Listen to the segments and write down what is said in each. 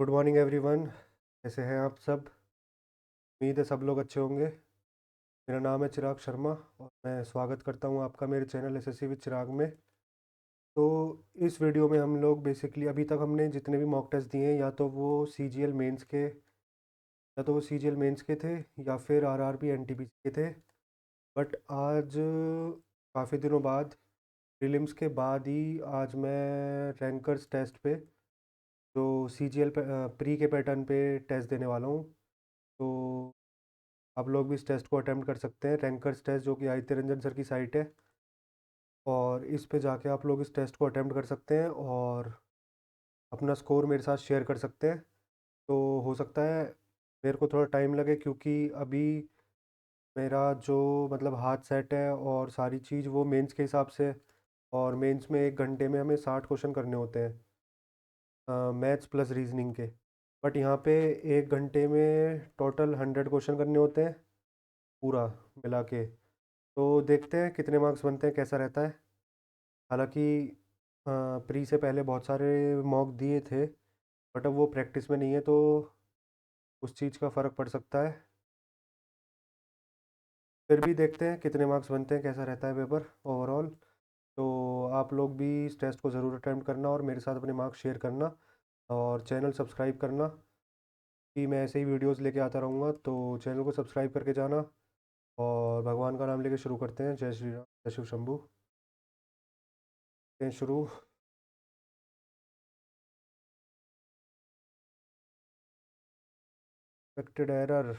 Good morning everyone. कैसे हैं आप सब? उम्मीद है सब लोग अच्छे होंगे। मेरा नाम है चिराग शर्मा और मैं स्वागत करता हूं आपका मेरे चैनल एसएससी विद चिराग में। तो इस वीडियो में हम लोग बेसिकली अभी तक हमने जितने भी मॉक टेस्ट दिए हैं या तो वो सीजीएल मेंस के थे या फिर आरआरबी एनटीपीसी के थे। बट आज काफ़ी दिनों बाद प्रीलिम्स के बाद ही आज मैं रैंकर्स टेस्ट पे जो सीजीएल प्री के पैटर्न पे टेस्ट देने वाला हूँ। तो आप लोग भी इस टेस्ट को अटेम्प्ट कर सकते हैं, रैंकर्स टेस्ट जो कि आदित्य रंजन सर की साइट है। और इस पे जाके आप लोग इस टेस्ट को अटेम्प्ट कर सकते हैं और अपना स्कोर मेरे साथ शेयर कर सकते हैं। तो हो सकता है मेरे को थोड़ा टाइम लगे क्योंकि अभी मेरा जो मतलब हाथ सेट है और सारी चीज़ वो मेंस के हिसाब से। और मेंस में 1 घंटे में हमें 60 क्वेश्चन करने होते हैं, मैथ्स प्लस रीजनिंग के। बट यहाँ पे 1 घंटे में टोटल 100 क्वेश्चन करने होते हैं पूरा मिला के। तो देखते हैं कितने मार्क्स बनते हैं, कैसा रहता है। हालांकि प्री से पहले बहुत सारे मॉक दिए थे बट अब वो प्रैक्टिस में नहीं है तो उस चीज़ का फ़र्क पड़ सकता है। फिर भी देखते हैं कितने मार्क्स बनते हैं, कैसा रहता है पेपर ओवरऑल। तो आप लोग भी इस टेस्ट को ज़रूर अटेम्प्ट करना और मेरे साथ अपने मार्क्स शेयर करना और चैनल सब्सक्राइब करना कि मैं ऐसे ही वीडियोज़ लेके आता रहूँगा। तो चैनल को सब्सक्राइब करके जाना और भगवान का नाम लेके शुरू करते हैं। जय श्री राम, जय शिव शंभू। करते हैं शुरू। Expected error.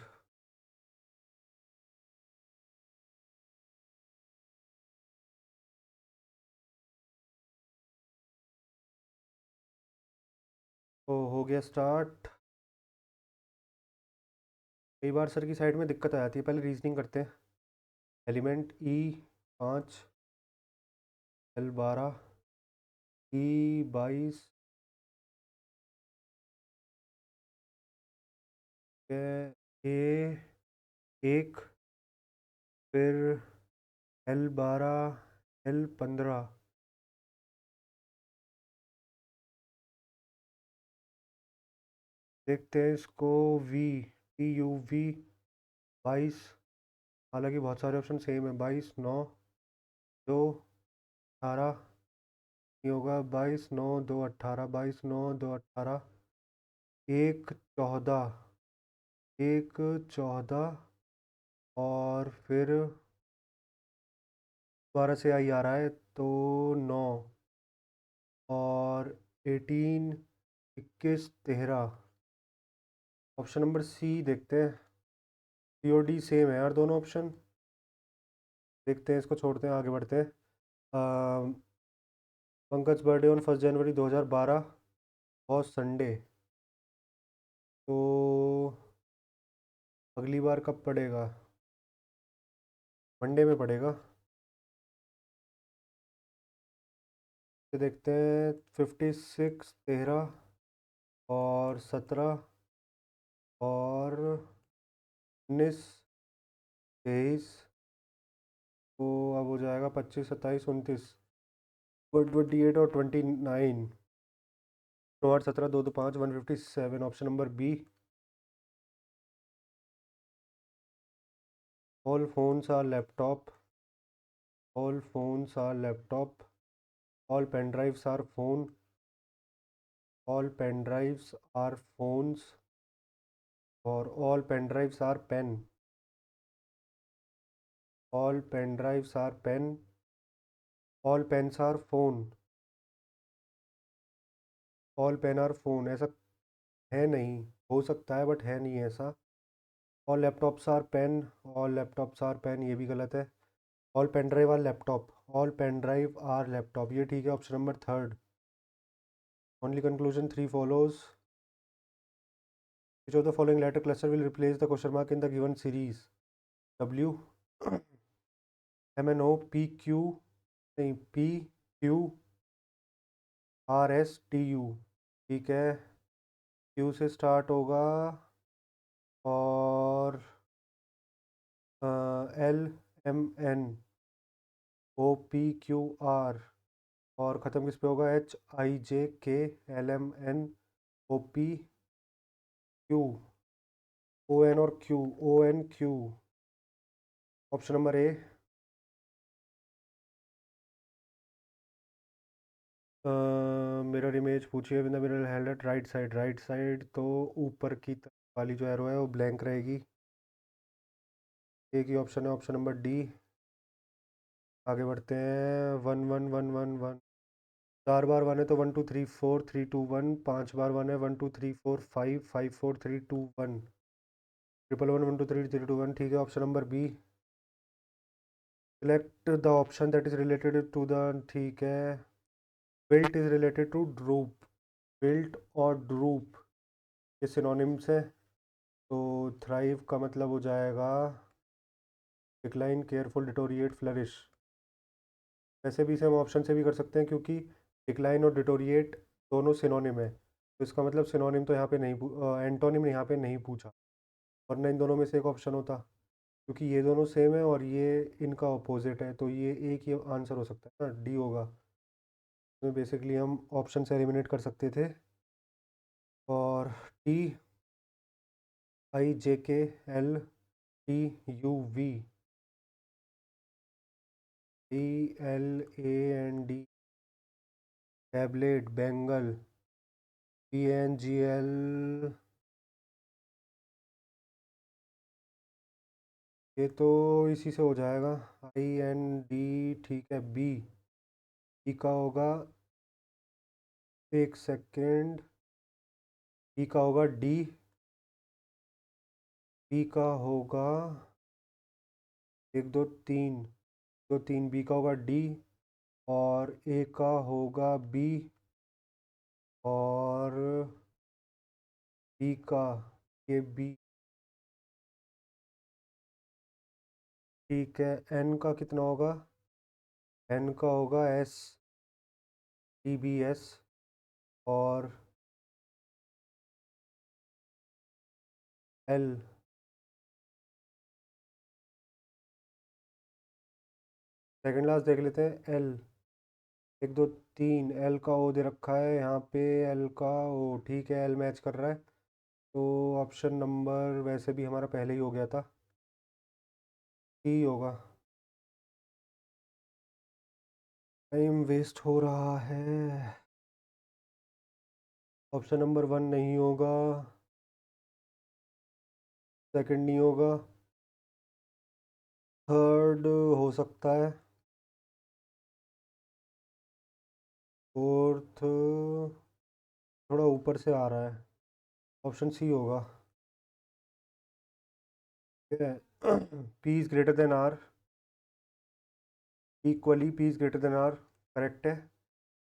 तो हो गया स्टार्ट। कई बार सर की साइड में दिक्कत आ जाती है, पहले रीजनिंग करते हैं। Element E5, L12, E22 A1, फिर L12, L15। देखते हैं इसको। V, TUV 22। हालांकि बहुत सारे ऑप्शन सेम है। 22, 9, 2, 18 नहीं होगा। 22, 9, 2, 18, 22, 9, 2, 18, 1, 14, 1, 14 और फिर 12 से आई आ रहा है तो 9 और 18, 21, 13। ऑप्शन नंबर सी देखते हैं। COD सेम है यार दोनों ऑप्शन। देखते हैं, इसको छोड़ते हैं, आगे बढ़ते हैं। पंकज बर्थडे ऑन 1 जनवरी 2012 और संडे। तो अगली बार कब पड़ेगा? मंडे में पड़ेगा। तो देखते हैं 56, 13 और 17 और 19, 23। तो अब हो जाएगा 25, 27, 29, 28 और 29। 9, 8, 17, 2, 2, 5, 157। Option number B. All phones are laptop. All phones are laptop. All pen drives are phone. All pen drives are phones और all pen drives are pen. All pen drives are pen. All pens are phone. All pen are phone ऐसा है नहीं, हो सकता है but है नहीं ऐसा। All laptops are pen. All laptops are pen ये भी गलत है। All pen drive are laptop. All pen drive are laptop ये ठीक है। Option number third. Only conclusion 3 follows. Which of the following letter cluster will replace the question mark in the given series? W, MNO, PQ, नहीं PQRSTU। ठीक है, Q से start होगा और LMNOPQR और ख़त्म किस पे होगा? HIJK LMNOP। Q, O N और Q, O N Q. Option number A. Mirror image पूछिए with the mirror held at right side. Right side तो ऊपर की तरफ वाली जो एरो है वो ब्लैंक रहेगी। एक ही ऑप्शन है, ऑप्शन नंबर डी। आगे बढ़ते हैं। One one one one one, 4 बार 1 है तो 1 2 3 4 3 2 1। 5 बार 1 है 1 2 3 4 5 5 4 3 2 1। 1 1 1 2 3 3 2 1, ठीक है। Option number B. Select the option that is related to the, ठीक है। Built is related to droop. Built और ड्रूप ये सिनोनिम्स है। तो थ्राइव का मतलब हो जाएगा डिक्लाइन, केयरफुल, डिटोरिएट, फ्लरिश। वैसे भी इसे हम ऑप्शन से भी कर सकते हैं क्योंकि डिक्लाइन और डिटोरिएट दोनों सिनोनिम है, तो इसका मतलब सिनोनिम तो यहाँ पे नहीं एंटोनिम यहाँ पे नहीं पूछा, वरना इन दोनों में से एक ऑप्शन होता। क्योंकि ये दोनों सेम है और ये इनका अपोजिट है, तो ये एक ही आंसर हो सकता है ना, डी होगा। तो बेसिकली हम ऑप्शन से एलिमिनेट कर सकते थे। और T, I J K L T U V, D L A N D, tablet, bangle, P N G L. ये तो इसी से हो जाएगा, आई एन डी, ठीक है। बी, बी का होगा, एक सेकेंड, बी का होगा डी। बी का होगा 1 2 3, 2 3, बी का होगा डी। और ए का होगा बी। और बी का, ये बी, ठीक है। एन का कितना होगा? एन का होगा एस, टी बी एस। और एल, सेकेंड लास्ट देख लेते हैं। एल, 1 2 3, एल का ओ दे रखा है यहाँ पे, एल का ओ, ठीक है। एल मैच कर रहा है, तो ऑप्शन नंबर वैसे भी हमारा पहले ही हो गया था, टी होगा। टाइम वेस्ट हो रहा है। ऑप्शन नंबर 1 नहीं होगा, सेकंड नहीं होगा, थर्ड हो सकता है, फोर्थ थोड़ा ऊपर से आ रहा है, ऑप्शन सी होगा। ठीक है। P is greater than R, equally P is greater than R, correct है।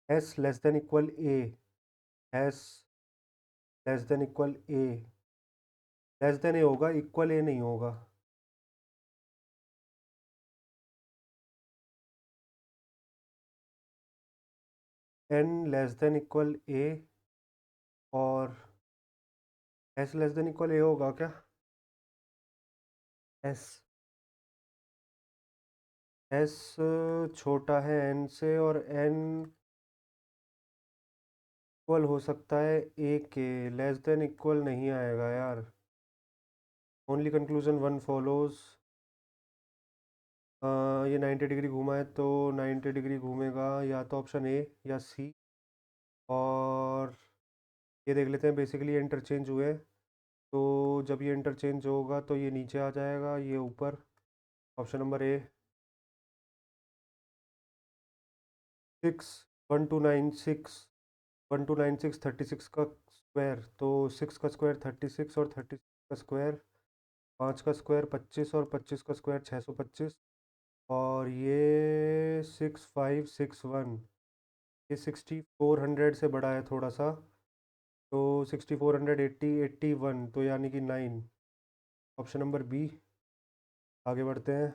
S less than equal A, S less than equal A, less than A होगा, इक्वल ए नहीं होगा। N less than equal A, और S less than equal A होगा क्या? S, S छोटा है N से, और एन इक्वल हो सकता है ए के, लेस देन इक्वल नहीं आएगा यार। Only conclusion one follows. ये 90 डिग्री घूमा है तो 90 डिग्री घूमेगा, या तो ऑप्शन ए या सी। और ये देख लेते हैं, बेसिकली ये इंटरचेंज हुए, तो जब ये इंटरचेंज होगा तो ये नीचे आ जाएगा, ये ऊपर। ऑप्शन नंबर ए। 6, 1 2 9 6, 1 2 9 6, 36 का स्क्वायर, तो 6 का स्क्वायर 36, और 36 का स्क्वायर 5 का स्क्वायर 25, और 25 का स्क्वायर 625। और ये 6561, ये 6400 से बड़ा है थोड़ा सा, तो 6480, 81, तो यानी कि 9। Option number B. आगे बढ़ते हैं।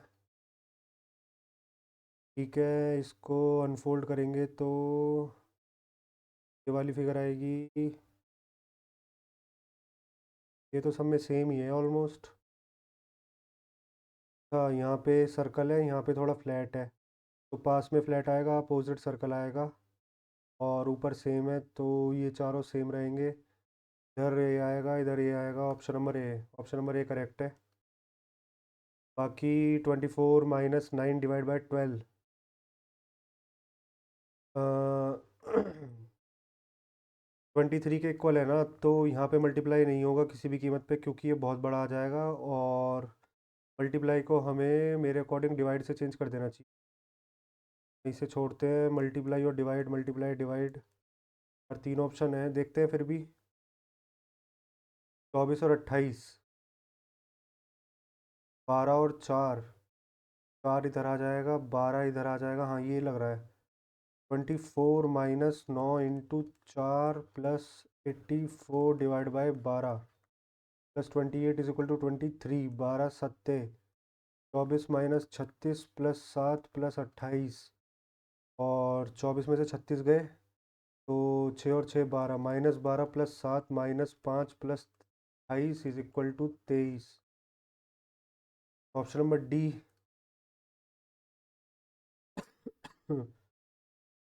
ठीक है, इसको अनफोल्ड करेंगे तो ये वाली फिगर आएगी। ये तो सब में सेम ही है ऑलमोस्ट। हाँ, यहाँ पे सर्कल है, यहाँ पे थोड़ा फ्लैट है, तो पास में फ्लैट आएगा, अपोजिट सर्कल आएगा। और ऊपर सेम है, तो ये चारों सेम रहेंगे। इधर ए आएगा, इधर ए आएगा, ऑप्शन नंबर ए करेक्ट है। बाकी 24 - 9 ÷ 12 23 के इक्वल है ना, तो यहाँ पे मल्टीप्लाई नहीं होगा किसी भी कीमत पे, क्योंकि ये बहुत बड़ा आ जाएगा। और मल्टीप्लाई को हमें मेरे अकॉर्डिंग डिवाइड से चेंज कर देना चाहिए। इसे छोड़ते हैं, मल्टीप्लाई और डिवाइड, मल्टीप्लाई डिवाइड, और तीन ऑप्शन है, देखते हैं फिर भी। 24 और 28, 12 और 4, 4 इधर आ जाएगा, 12 इधर आ जाएगा, हाँ ये लग रहा है। 24 - 9 × 4 +84 ÷ 12 +28 = 23, 12 × 7 24 - 36 +7 + 28, और 24 में से 36 गए तो 6 और 6 12, -12 + 7 - 5 + 28 = 23। Option number D.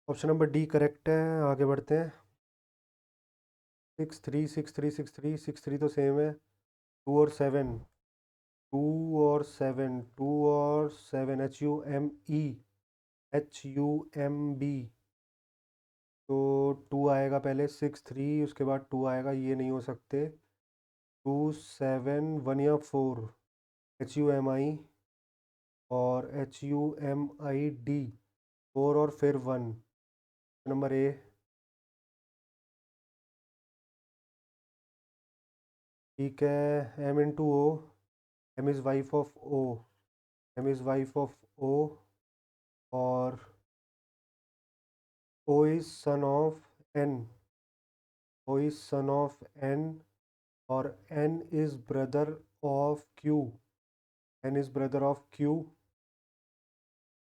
Option number D correct है। आगे बढ़ते हैं। 6 3 6 3 6 3 6 3 तो सेम है। 2 और 7, 2 और 7 HUME, तो 2 आएगा पहले, 6 3 उसके बाद 2 आएगा, ये नहीं हो सकते। 2 7 1 या 4, HUMI, और HUMID, 4 और फिर 1, नंबर ए। ठीक है। M × O, M is wife of O, M is wife of O, और O is son of N, O is son of N, और N is brother of Q, N is brother of Q।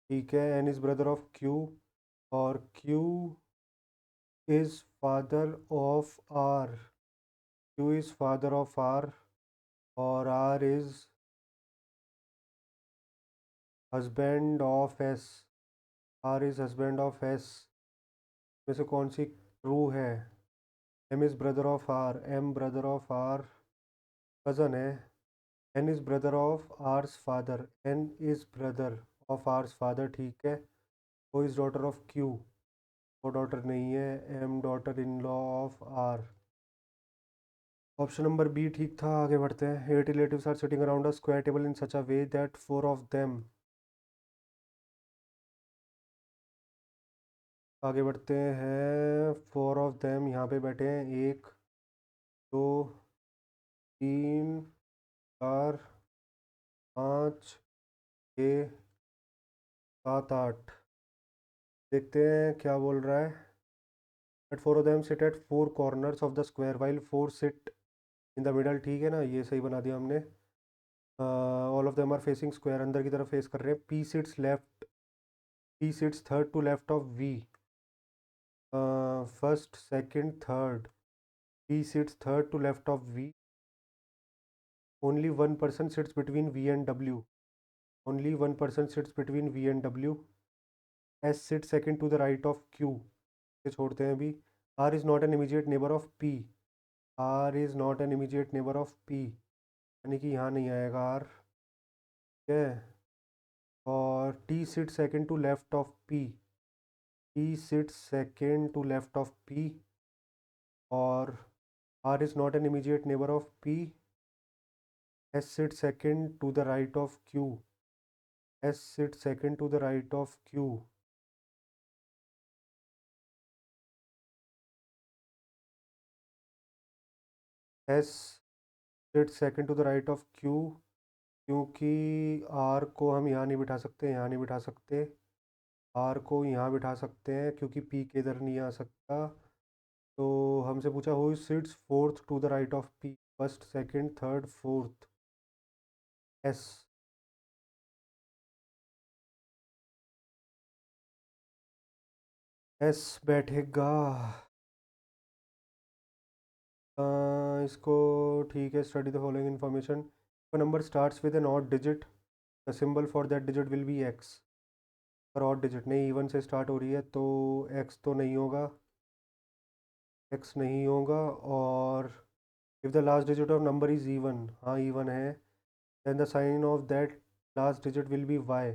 ठीक है, N is brother of Q, और Q is father of R, Q is father of R, और R is husband of S, R is husband of S। में से कौन C true है? M is brother of R, M brother of R cousin है। N is brother of R's father, N is brother of R's father, ठीक है। O is daughter of Q, वो daughter नहीं है। M daughter in law of R। Option number B ठीक था। आगे बढ़ते हैं। 8 relatives are sitting around a square table in such a way that 4 of them. आगे बढ़ते हैं। 4 ऑफ देम यहाँ पे बैठे हैं, 1 2 3 4 5 6 7 8। देखते हैं क्या बोल रहा है। That 4 of them sit at 4 corners of the square while 4 sit in the middle, ठीक है ना, ये सही बना दिया हमने। All of them are facing square, अंदर की तरफ फेस कर रहे हैं। P sits third to left of V, first second third. P sits third to left of V, only 1 person sits between V and W, ओनली 1 person sits between V and W। S sits second to the right of Q, ये छोड़ते हैं अभी। R is not an immediate neighbor of P, R is not an immediate neighbor of P, यानी कि यहाँ नहीं आएगा R, ठीक है। और T sit second to left of P, T sit second to left of P, और R is not an immediate neighbor of P। S sit second to the right of Q, S sit second to the right of Q। S sit second to the right of Q, क्योंकि R को हम यहाँ नहीं बिठा सकते, यहाँ नहीं बिठा सकते। R को यहाँ बिठा सकते हैं क्योंकि P के इधर नहीं आ सकता। तो हमसे पूछा who sits fourth to the right of P, first second third fourth. S, S बैठेगा। इसको ठीक है। Study the following information. Number starts with an odd digit, the symbol for that digit will be X। पर odd digit नहीं, even से start हो रही है तो X तो नहीं होगा, X नहीं होगा। और if the last digit of number is even, हाँ इवन है, then the sign of that last digit will be Y,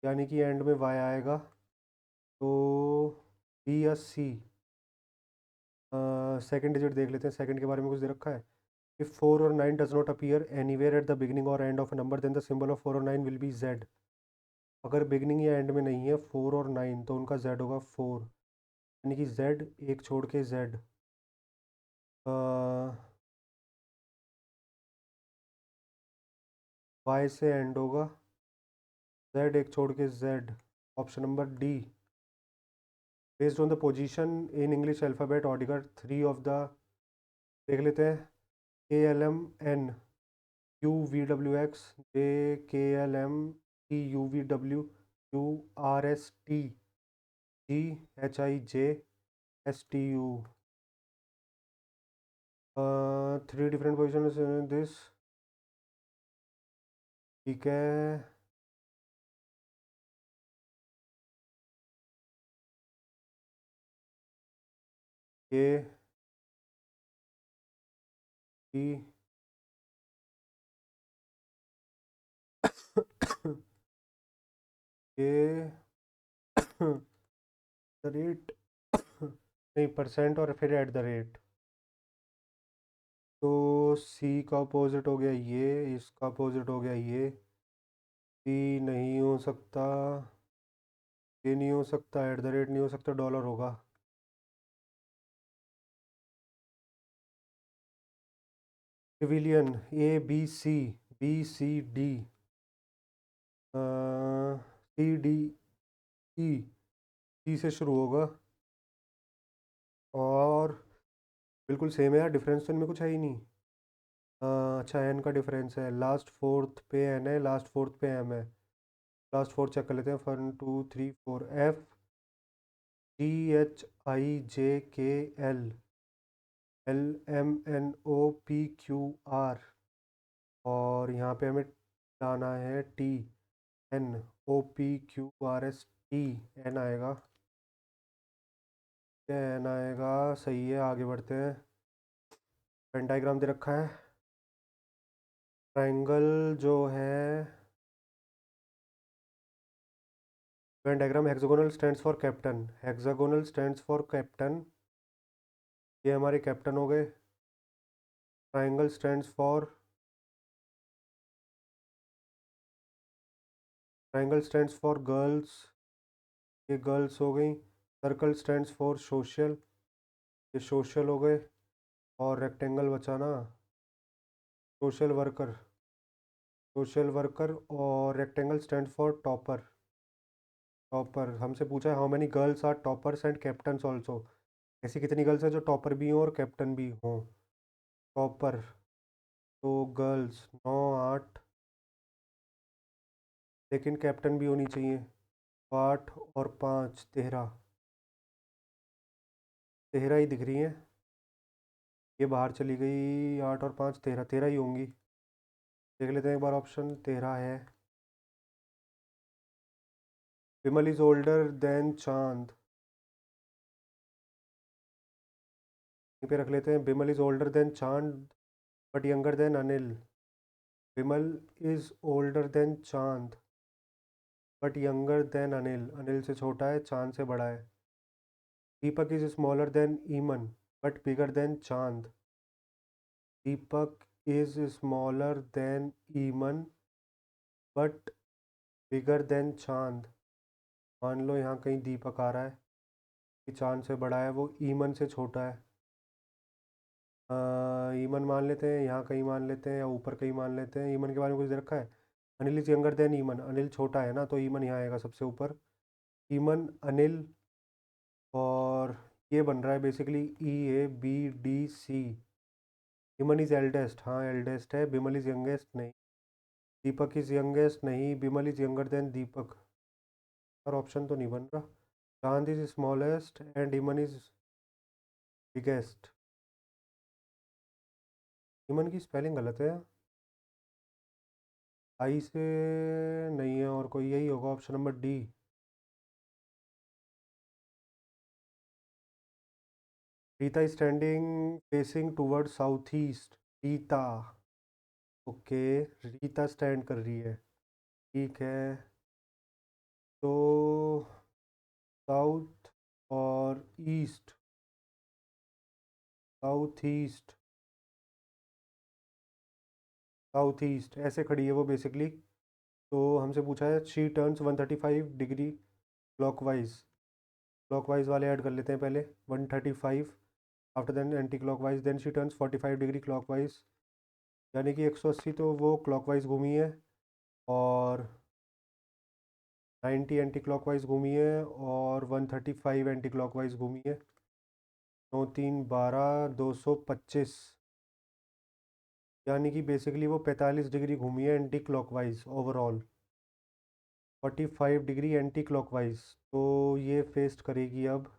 यानी कि एंड में वाई आएगा। तो बी या सी। सेकंड डिजिट देख लेते हैं, सेकंड के बारे में कुछ दे रखा है। इफ़ 4 और 9 does not appear anywhere at the beginning और end of a number then the symbol of 4 और 9 विल बी जेड। अगर बिगिनिंग या एंड में नहीं है 4 और 9 तो उनका जेड होगा 4, यानी कि जेड एक छोड़ के जेड। वाई से एंड होगा, जेड एक छोड़ के Z. Option number D. Based on the position in English alphabet ऑर्डिगर 3 ऑफ द, देख लेते हैं, K L M N U V W X J K L M T U V W U R S T G H I J S T U. Three different position this, ठीक है। ये T ये the rate नहीं, percent और फिर at the rate. तो सी का opposite हो गया ये, इसका अपोजिट हो गया ये, सी नहीं हो सकता, ये नहीं हो सकता, एट द रेट नहीं हो सकता, डॉलर होगा। Civilian A B C, B C D, C D E, C से शुरू होगा। और बिल्कुल सेम है यार, डिफरेंस तो इनमें कुछ है ही नहीं। अच्छा, एन का डिफरेंस है, लास्ट फोर्थ पे एन है, लास्ट फोर्थ पे एम है। लास्ट फोर्थ चेक कर लेते हैं, 1 2 3 4, F G H I J K L L M N O P Q R, और यहाँ पे हमें लाना है T N O P Q R S T, N आएगा, एन आएगा, सही है। आगे बढ़ते हैं। पेन डायग्राम दे रखा है, ट्रायंगल जो है, Venn diagram, hexagonal stands for captain, hexagonal stands for captain, ये हमारे कैप्टन हो गए। Triangle stands for, triangle stands for girls, ये गर्ल्स हो गई। सर्कल स्टैंड्स फॉर सोशल, ये सोशल हो गए। और रेक्टेंगल बचा ना, सोशल वर्कर, सोशल वर्कर। और rectangle stand for topper, topper. हमसे पूछा है how many girls are toppers and captains also, ऐसी कितनी गर्ल्स हैं जो टॉपर भी हों और कैप्टन भी हों। टॉपर तो गर्ल्स 9 8, लेकिन कैप्टन भी होनी चाहिए, तो 8 और 5 13, 13 ही दिख रही हैं। ये बाहर चली गई, 8 और 5 13, 13 ही होंगी। देख लेते हैं एक बार, ऑप्शन 13 है। विमल इज ओल्डर देन चांद, यहीं पे रख लेते हैं, Vimal is older than Chand but younger than Anil. Vimal is older than Chand but younger than Anil, Anil से छोटा है, चांद से बड़ा है। Deepak is smaller than Iman but bigger than Chand, Deepak is smaller than Iman but bigger than Chand. मान लो यहाँ कहीं दीपक आ रहा है कि चांद से बड़ा है, वो ईमन से छोटा है। ईमन मान लेते हैं, यहाँ कहीं मान लेते हैं, या ऊपर कहीं मान लेते हैं। ईमन के बारे में कुछ दे रखा है, अनिल इज यंगर देन ईमन, अनिल छोटा है ना, तो ईमन यहाँ आएगा सबसे ऊपर। ईमन, अनिल, और ये बन रहा है basically E A B D C. Eman is eldest, हाँ एल्डेस्ट है, बिमल इज यंगेस्ट नहीं, दीपक इज यंगेस्ट नहीं, बिमल इज यंगर देन दीपक, और ऑप्शन तो नहीं बन रहा। चांद इज स्मॉलेस्ट एंड ईमन इज बिगेस्ट। ईमन की स्पेलिंग गलत है, आई से नहीं है, और कोई यही होगा, option number D. Rita is standing facing toward south east. Rita, okay, Rita stand कर रही है, ठीक है। तो साउथ और east, south east, south east ऐसे खड़ी है वो बेसिकली। तो हमसे पूछा है she turns 135 degree clockwise. Clockwise वाले ऐड कर लेते हैं पहले, 135, after then anti clockwise, then she turns 45 degree clockwise, यानी कि 180 तो वो क्लॉकवाइज घूमी है, और 90 एंटी क्लॉकवाइज घूमी है, और 135 एंटी क्लॉकवाइज घूमी है। 9 3 12, 225, यानी कि बेसिकली वो 45 डिग्री घूमी है anti clockwise overall, 45 degree anti clockwise. तो ये फेस्ट करेगी अब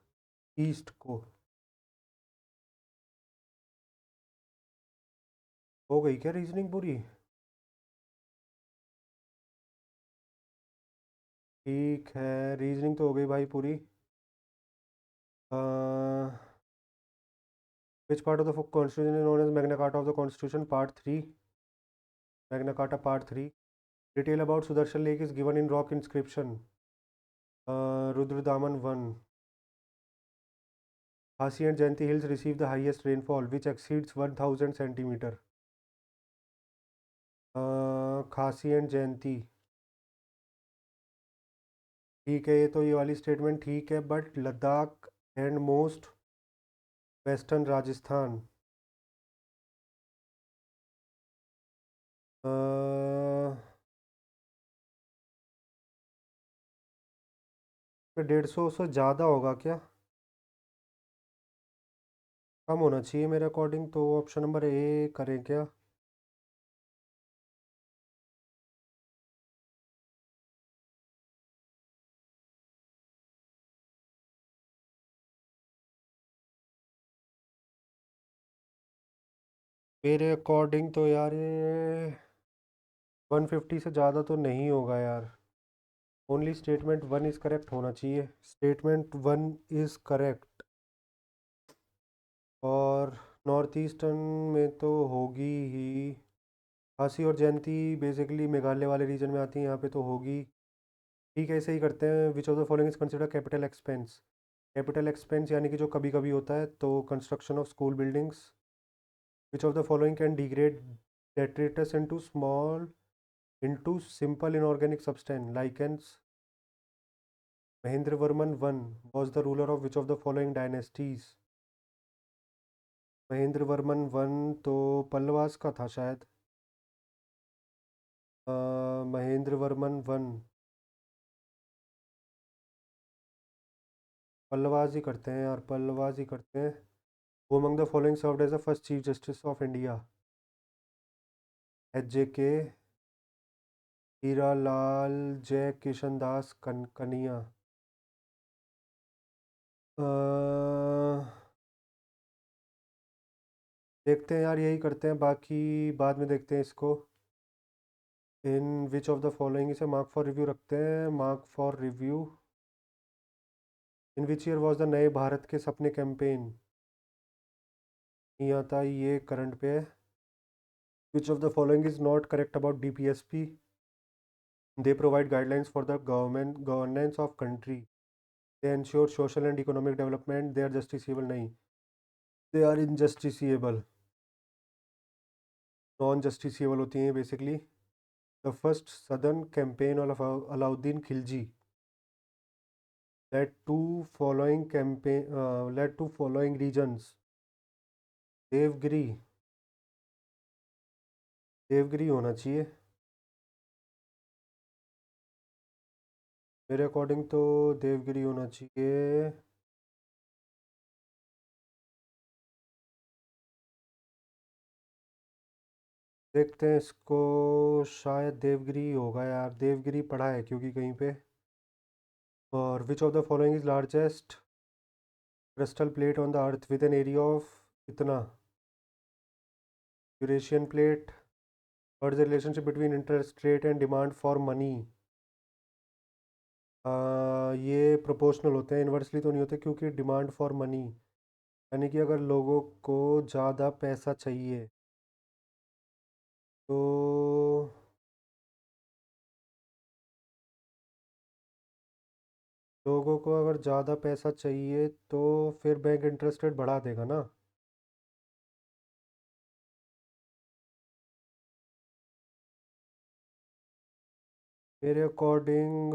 ईस्ट को। हो गई क्या रीजनिंग पूरी? ठीक है, रीजनिंग तो हो गई भाई पूरी। Which part of the constitution is known as magna carta of the constitution, part 3, magna carta part 3। Detail about Sudarshan lake is given in rock inscription, Rudradaman 1। Khasi and Jaintia hills receive the highest rainfall which exceeds 1000 centimetre. Khasi and Jaintia, ठीक है, ये तो ये वाली statement ठीक है, but Ladakh and most western Rajasthan, uh, 150 से ज़्यादा होगा क्या? कम होना चाहिए मेरे अकॉर्डिंग, तो ऑप्शन नंबर ए करें क्या? मेरे अकॉर्डिंग तो यार ये 150 से ज़्यादा तो नहीं होगा यार। ओनली स्टेटमेंट 1 इज़ करेक्ट होना चाहिए, स्टेटमेंट 1 इज़ करेक्ट। और नॉर्थ ईस्टर्न में तो होगी ही, खासी और जयंती बेसिकली मेघालय वाले रीजन में आती हैं, यहाँ पे तो होगी। ठीक है, ऐसे ही करते हैं। विच of the following is consider capital expense. Capital expense यानी कि जो कभी कभी होता है, तो construction of school buildings. Which of the following can degrade detritus into simple inorganic substance, lichens? Mahendravarman I was the ruler of which of the following dynasties? Mahendravarman one तो पल्लवास का था शायद। महेंद्रवर्मन वन, पल्लवास ही करते हैं यार, पल्लवास ही करते हैं। Who among the following served as the first Chief Justice of India? HJK, Hiralal जय किशन दास कन्हैया। अ, देखते हैं यार, यही करते हैं, बाकी बाद में देखते हैं इसको। इन विच ऑफ द फॉलोइंग, इसे मार्क फॉर रिव्यू रखते हैं, mark for review. In which year was the नए भारत के सपने कैंपेन? नहीं आता, ये करंट पे है। Which of the following is not correct about DPSP? They provide guidelines for the governance of country, they ensure social and economic development, they are justiciable नहीं, they are injusticiable, non justiciable होती हैं basically. The first southern campaign of Alauddin Khilji led to following regions. Devagiri, Devagiri होना चाहिए मेरे according, तो देवगिरी होना चाहिए। देखते हैं इसको, शायद देवगिरी होगा यार, देवगिरी पढ़ा है क्योंकि कहीं पे। और which of the following is largest crystal plate on the earth with an area of इतना? Eurasian plate. What is the relationship between interest rate and demand for money? ये प्रोपोर्शनल होते हैं, इन्वर्सली तो नहीं होते, क्योंकि डिमांड फॉर मनी यानी कि अगर लोगों को ज़्यादा पैसा चाहिए तो लोगों को अगर ज़्यादा पैसा चाहिए तो फिर बैंक इंटरेस्ट रेट बढ़ा देगा ना। मेरे अकॉर्डिंग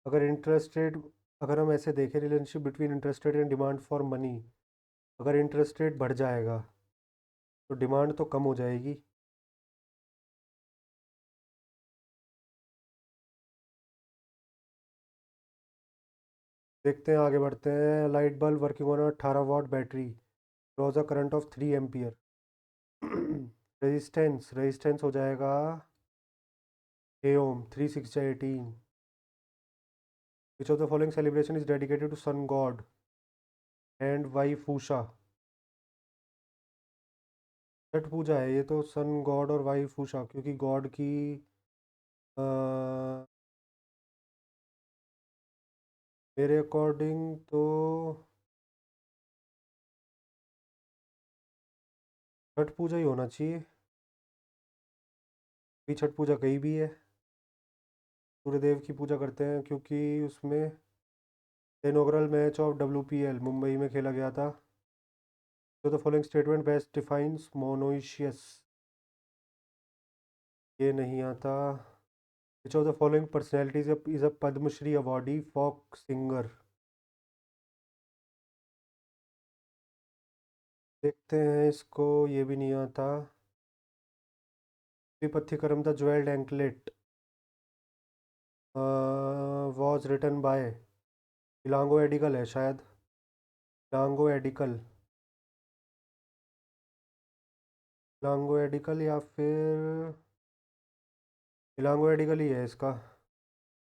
अगर इंटरेस्ट रेट अगर हम ऐसे देखें relationship between interest rate and demand for money, अगर इंटरेस्ट रेट बढ़ जाएगा तो डिमांड तो कम हो जाएगी। देखते हैं, आगे बढ़ते हैं। Light bulb working on 18 watt battery draws a current of 3 ampere. Resistance हो जाएगा A ohm 3 6 18। Which of the following celebration is dedicated to sun god and वाई फूशा। छठ पूजा है ये तो, सन गॉड और वाई फूशा, क्योंकि गॉड की अ, मेरे अकॉर्डिंग तो छठ पूजा ही होना चाहिए। भी छठ पूजा कहीं भी है, सूर्यदेव की पूजा करते हैं क्योंकि उसमें inaugural match of WPL Mumbai में खेला गया था। तो the following statement best defines monoecious, ये नहीं आता। Which of the following personalities is a Padma Shri awardee folk singer. देखते हैं इसको, ये भी नहीं आता। Silappatikaram the jewelled anklet was written by Ilango Adigal है शायद, इलांगो एडिकल, इलांगो एडिकल या फिर इलांगो एडिकल ही है इसका।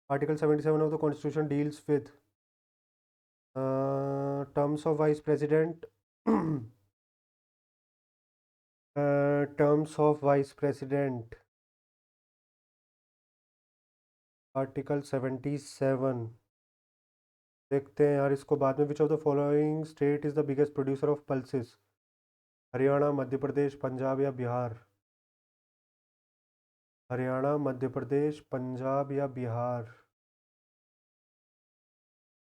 Article 77 of the constitution deals with terms of vice president terms of vice president, article 77। देखते हैं यार इसको बाद में। Which of the following state is the biggest producer of pulses. Haryana, Madhya Pradesh, Punjab या बिहार। हरियाणा, मध्य प्रदेश, पंजाब या बिहार।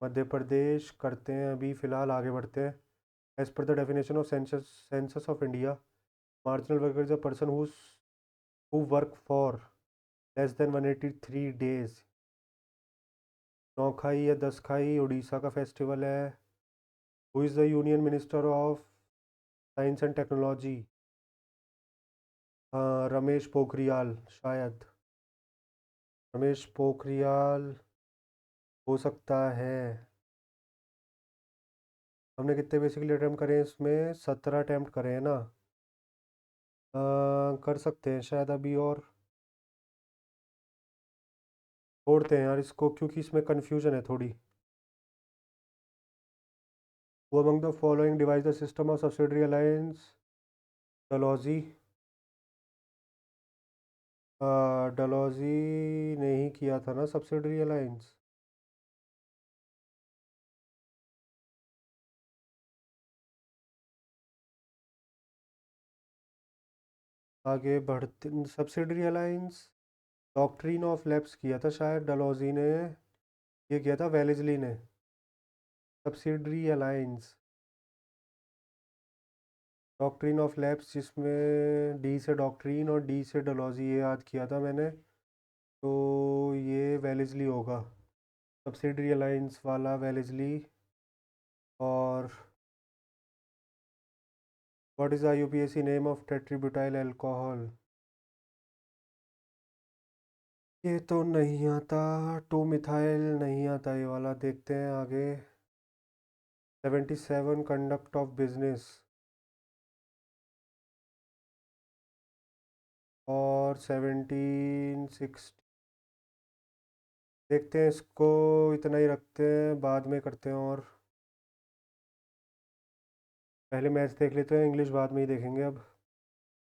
मध्य प्रदेश करते हैं अभी फ़िलहाल, आगे बढ़ते हैं। As per the definition of census of India, marginal worker is a person who work for less than 183 days. Nuakhai या दसखाई उड़ीसा का फेस्टिवल है। Who is the union minister of science and technology. Ramesh Pokhriyal शायद, रमेश पोखरियाल हो सकता है। हमने कितने बेसिकली अटैम्प्ट करे हैं इसमें? 17 अटैम्प्ट करे हैं ना। कर सकते हैं शायद अभी और छोड़ते हैं यार इसको क्योंकि इसमें कन्फ्यूजन है थोड़ी। वो among the following device the system of subsidiary alliance. Dalhousie, Dalhousie ने ही किया था ना सब्सिडरी अलायंस। आगे बढ़ते, subsidiary alliance doctrine of lapse किया था शायद डलहौजी ने, ये किया था वेलेस्ली ने। Subsidiary alliance doctrine of lapse, जिसमें डी से डॉक्ट्रिन और डी से डलहौजी, ये याद किया था मैंने। तो ये वेलेस्ली होगा, सब्सिडरी अलायंस वाला वेलेस्ली। और what is the IUPAC name of tert butyl alcohol. ये तो नहीं आता। टू मिथाइल नहीं आता ये वाला। देखते हैं आगे। 77 कंडक्ट ऑफ बिजनेस और 1760। देखते हैं इसको, इतना ही रखते हैं, बाद में करते हैं। और पहले मैथ्स देख लेते हैं, इंग्लिश बाद में ही देखेंगे अब।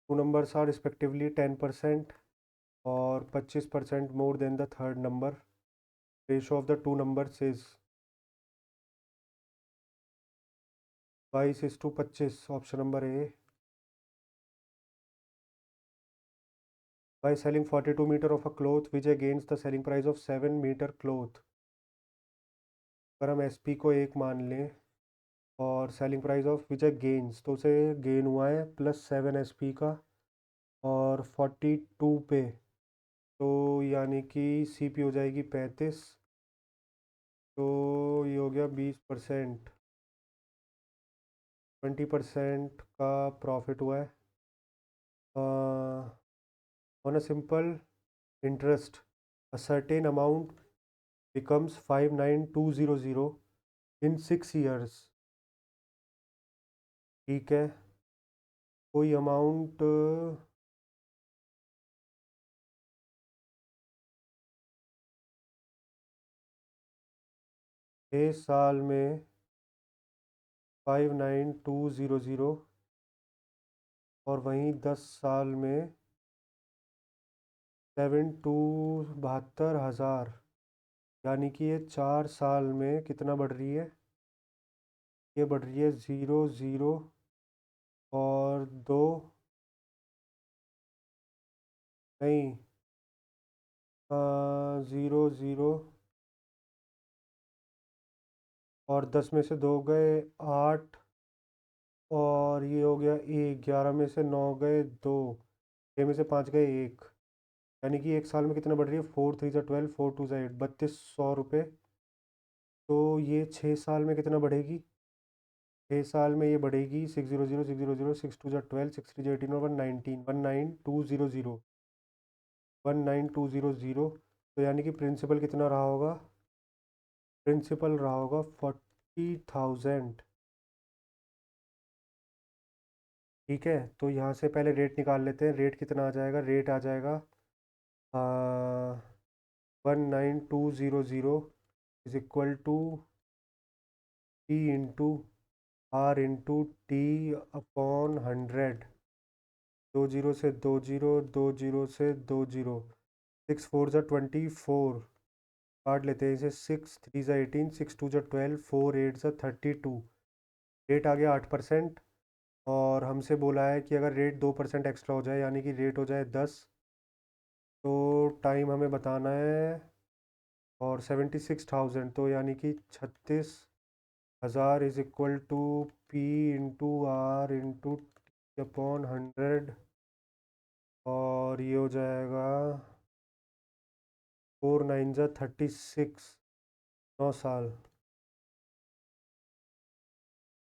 टू नंबर्स आर रिस्पेक्टिवली 10% और 25% more than the third number. Ratio of the two numbers is 22:25 option number A. By selling 42 metre of a cloth Vijay gains the selling price of 7 metre cloth. अगर हम SP को 1 मान लें और selling price of Vijay gains, तो उसे gain हुआ है +7 एसपी का और 42 पे, तो यानी कि सीपी हो जाएगी 35, तो ये हो गया 20%, 20% का प्रॉफिट हुआ है on a simple interest. A certain amount becomes 59200 in 6 years। ठीक है, कोई अमाउंट 6 साल में 59200 और वहीं 10 साल में 72,000, यानी कि ये 4 साल में कितना बढ़ रही है? ये बढ़ रही है 0 0 और 2, नहीं, 0 0 और 10 में से 2 गए 8, और ये हो गया 1, 11 में से 9 गए 2, 6 में से 5 गए 1, यानी कि 1 साल में कितना बढ़ रही है? 4 3 12, 4 2 8, 3200 रुपये। तो ये 6 साल में कितना बढ़ेगी? 6 साल में ये बढ़ेगी 600 600 6 2 12, 6 3 18 और 119, 19200, 19200। तो यानी कि प्रिंसिपल कितना रहा होगा? प्रिंसिपल रहा होगा 40,000। ठीक है, तो यहाँ से पहले रेट निकाल लेते हैं। रेट कितना आ जाएगा? रेट आ जाएगा 19200 is equal to P into R into T upon 100। 20 से 20, 20 से 20, 6 4 ज़ा 24, काट लेते हैं इसे। 6 3 ज़ा 18, 6 2 ज़ा 12, 4 8 ज़ा 32। रेट आ गया 8%, और हमसे बोला है कि अगर रेट 2% एक्स्ट्रा हो जाए, यानी कि रेट हो जाए 10, तो टाइम हमें बताना है, और 76,000, तो यानी कि 36,000 is equal to P into R into T upon 100, और ये हो जाएगा 4 9 ज़ा 36, 9 साल।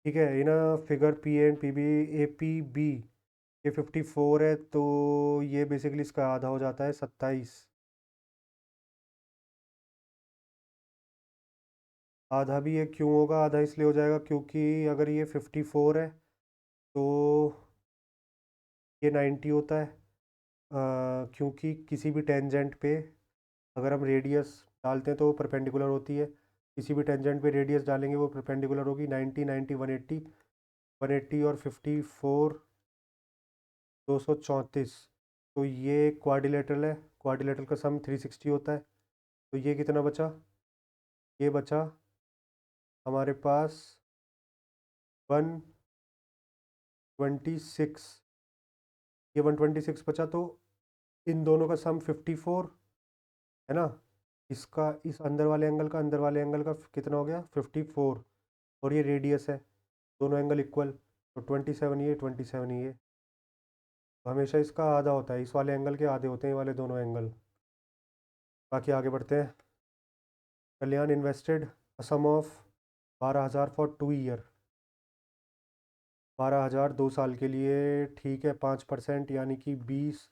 ठीक है, in figure P and P B A P B ये 54 है, तो ये बेसिकली इसका आधा हो जाता है 27। आधा भी ये क्यों होगा? आधा इसलिए हो जाएगा क्योंकि अगर ये 54 है तो ये 90 होता है, क्योंकि किसी भी टेंजेंट पे अगर हम रेडियस डालते हैं तो वो परपेंडिकुलर होती है। किसी भी टेंजेंट पे रेडियस डालेंगे वो परपेंडिकुलर होगी। 90 90 180, 180 और 54 234। तो ये क्वाड्रिलेटरल है, क्वाड्रिलेटरल का सम 360 होता है। तो ये कितना बचा? ये बचा हमारे पास 126। ये 126 बचा, तो इन दोनों का सम 54 है ना। इसका इस अंदर वाले एंगल का अंदर वाले एंगल का कितना हो गया? 54, और ये रेडियस है, दोनों एंगल इक्वल, तो 27 ये 27 ये। तो हमेशा इसका आधा होता है, इस वाले एंगल के आधे होते हैं ये वाले दोनों एंगल। बाकी आगे बढ़ते हैं। Kalyan invested a sum of 12,000 for 2 year. 12,000 2 साल के लिए। ठीक है, 5%, यानी कि 20,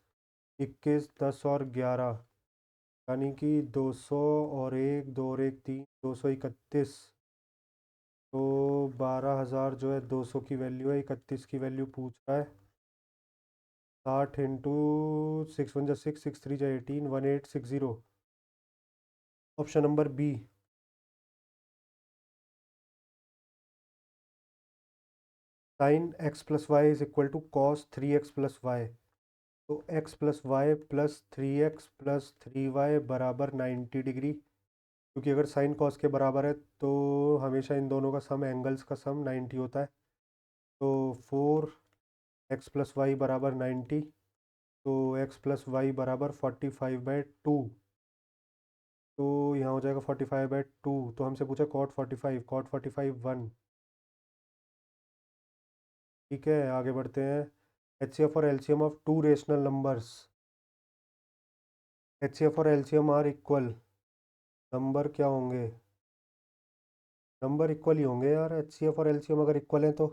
21, 10 और 11, यानी कि 200 और 1, 2 और 1 3, 231। तो 12,000 जो है 200 की वैल्यू है, 31 की वैल्यू पूछ रहा है। 60 into 6 1 6, 6 3 18, 1860। Option number B. Sine X plus Y is equal to cos 3x plus Y. तो x plus Y plus 3x plus 3y बराबर 90 डिग्री, क्योंकि अगर साइन कॉस के बराबर है तो हमेशा इन दोनों का सम, एंगल्स का सम 90 होता है। तो 4x+y बराबर 90, तो x+y बराबर 45/2। तो यहाँ हो जाएगा 45/2। तो हमसे पूछा cot 45 1। ठीक है, आगे बढ़ते हैं। HCF और LCM of two rational numbers. HCF और LCM आर इक्वल। नंबर क्या होंगे? नंबर इक्वल ही होंगे यार, HCF और LCM अगर इक्वल हैं तो।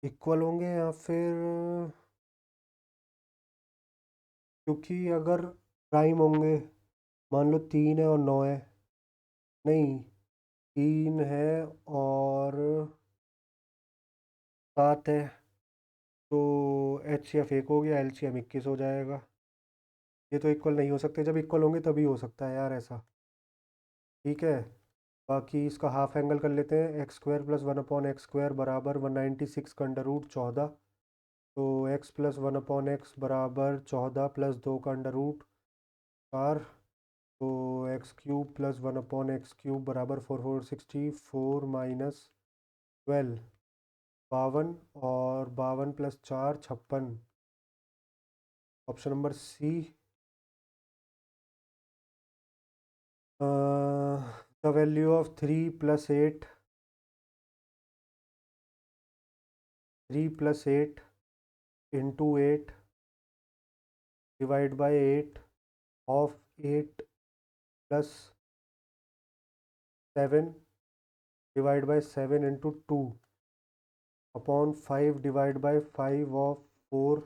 इक्वल होंगे या फिर, क्योंकि अगर प्राइम होंगे, मान लो 3 है और 9 है। नहीं, 3 है और 7 है, तो HCF 1 हो गया, LCM 21 हो जाएगा। ये तो इक्वल नहीं हो सकते, जब इक्वल होंगे तभी हो सकता है यार ऐसा। ठीक है, बाकी इसका हाफ एंगल कर लेते हैं। x² + 1/x² बराबर 196 का √14। तो x+1/x बराबर 14 + 2 का √4। तो x³ + 1/x³ बराबर 4 माइनस 12 52, और 52 + 4 56। Option number C. The value of 3 + 8, 3 + 8 into 8 divide by 8 of 8 + 7 divide by 7 into 2 upon 5 divide by 5 of 4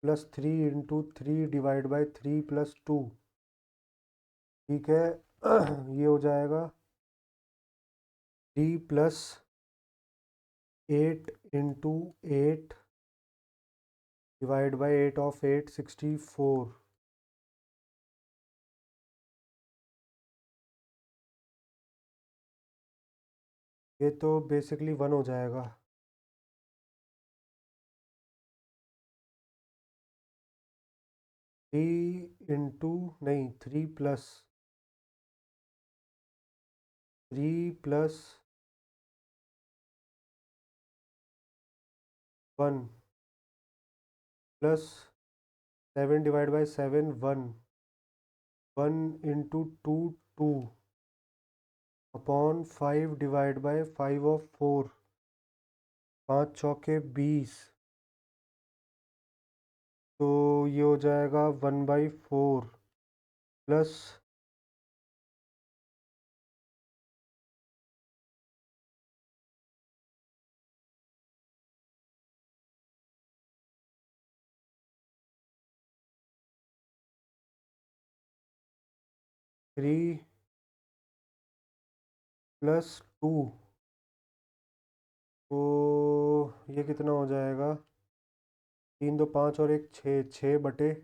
+ 3 into 3 divide by 3 + 2। ठीक है, ये हो जाएगा 3 + 8 इंटू 8 डिवाइड बाई 8 ऑफ 8 64। ये तो बेसिकली 1 हो जाएगा। 3 इंटू, नहीं, 3 + 1 plus 7 divide by 7 1, 1 into 2 2 upon 5 divide by 5 of 4, 5 चौके 20। तो ये हो जाएगा 1/4 प्लस 3 + 2। तो ये कितना हो जाएगा? 3 2 5 और 1 6, 6/6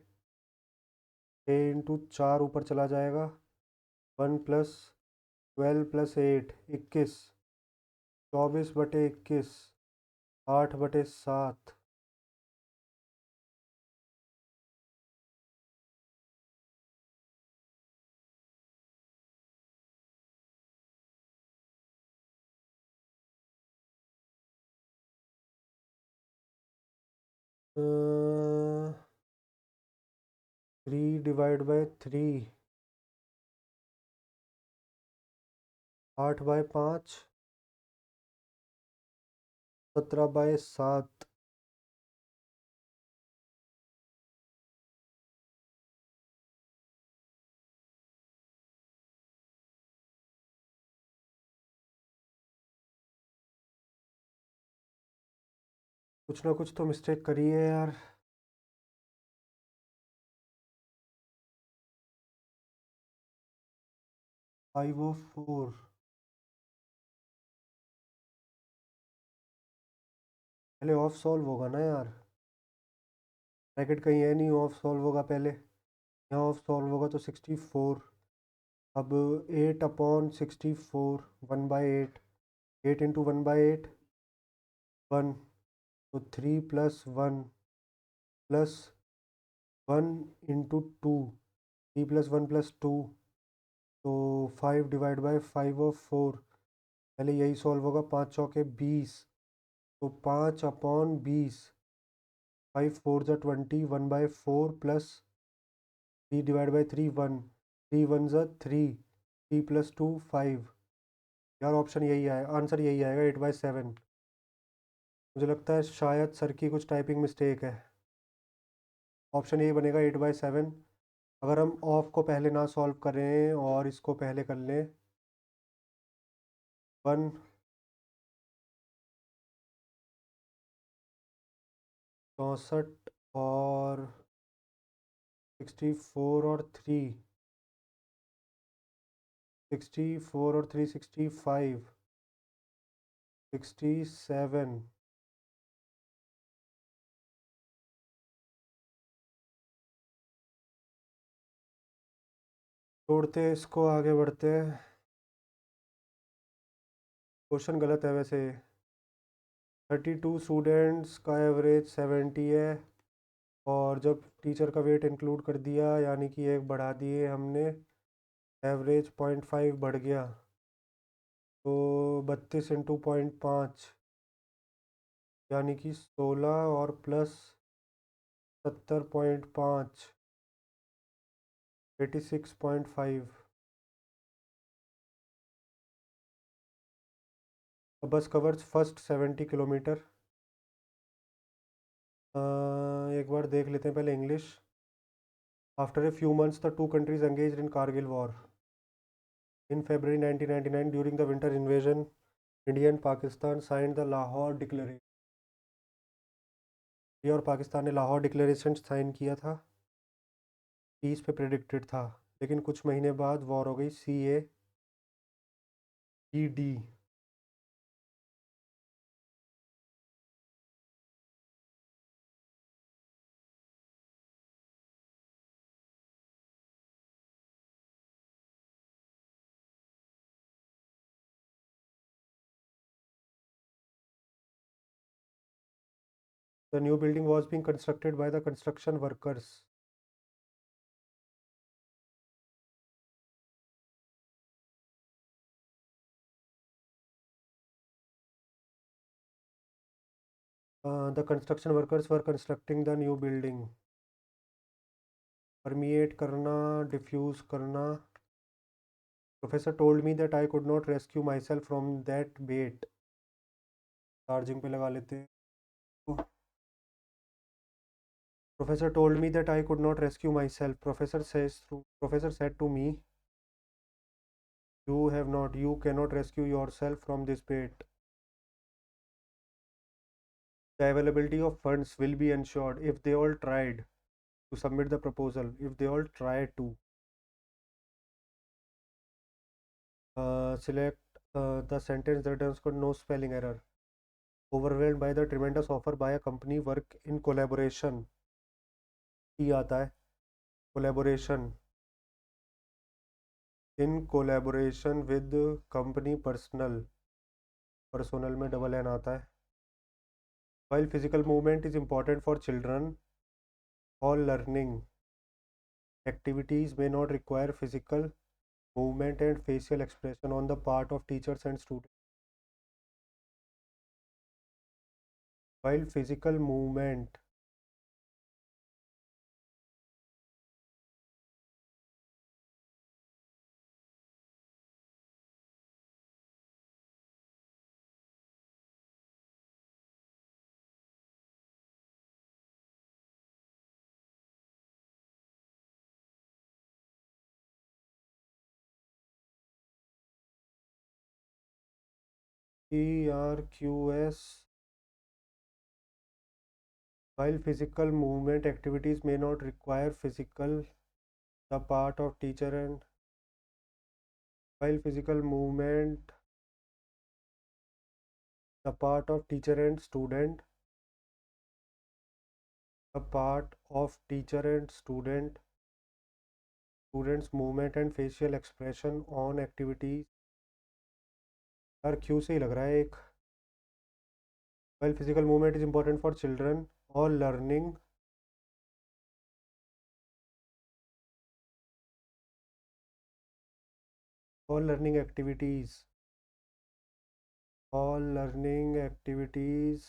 × 4 ऊपर चला जाएगा। 1 + 12 + 8 21, 24/21, 8/7। अ, 3/3, 8/5, 17/7। कुछ ना कुछ तो मिस्टेक करी है यार। 5/4। पहले ऑफ सॉल्व होगा ना यार, ब्रैकेट कहीं है नहीं, ऑफ सॉल्व होगा पहले। यहाँ ऑफ सॉल्व होगा तो 64। अब 8/64, 1/8, 8 इंटू 1/8 1। तो 3 + 1 प्लस 1 इंटू 2 3+1+2, तो 5/5 पहले यही सॉल्व होगा। 5 चौके 20, तो 5/20, 5 4 ज़ा 20, 1/4 प्लस 3/3 1, 3 1 ज़ा 3, 3+2 5। यार ऑप्शन यही आया, आंसर यही आएगा 8/7। मुझे लगता है शायद सर की कुछ टाइपिंग मिस्टेक है। ऑप्शन यही बनेगा 8/7। अगर हम ऑफ को पहले ना सॉल्व करें और इसको पहले कर लें, 1 64 और 64 और 3, 64 और 3 65, 67। छोड़ते हैं इसको, आगे बढ़ते हैं। क्वेश्चन गलत है वैसे। 32 स्टूडेंट्स का एवरेज 70 है, और जब टीचर का वेट इंक्लूड कर दिया यानी कि एक बढ़ा दिए हमने, एवरेज 0.5 बढ़ गया, तो 32 × 0.5 यानी कि 16 और plus 70.5, 86.5। A bus covers first 70 kilometre. एक बार देख लेते हैं पहले English. After a few months the two countries engaged in Kargil war. In February 1999 during the winter invasion, India and Pakistan signed the Lahore declaration. India और पाकिस्तान ने लाहौर डिक्लेरेशन साइन किया था, piece पे प्रेडिक्टेड था, लेकिन कुछ महीने बाद वॉर हो गई। CAED। The new building was being constructed by the construction workers. The construction workers were constructing the new building. Permeate करना, डिफ्यूज़ करना। Professor told me that I could not rescue myself from that bet. Charging पे लगा लेते हैं। Professor told me that I could not rescue myself. Professor said to me, you cannot rescue yourself from this bait. The availability of funds will be ensured if they all tried to submit the proposal. If they all try to select the sentence that has got no spelling error. Overwhelmed by the tremendous offer by a company work in collaboration. ही आता है collaboration, in collaboration with company personnel में double N आता है। While physical movement is important for children, all learning activities may not require physical movement and facial expression on the part of teachers and students. While physical movement PRQS, while physical movement activities may not require physical the part of teacher and while physical movement the part of teacher and students movement and facial expression on activities। यार Q से ही लग रहा है एक। while physical movement is important for children or learning all learning activities all learning activities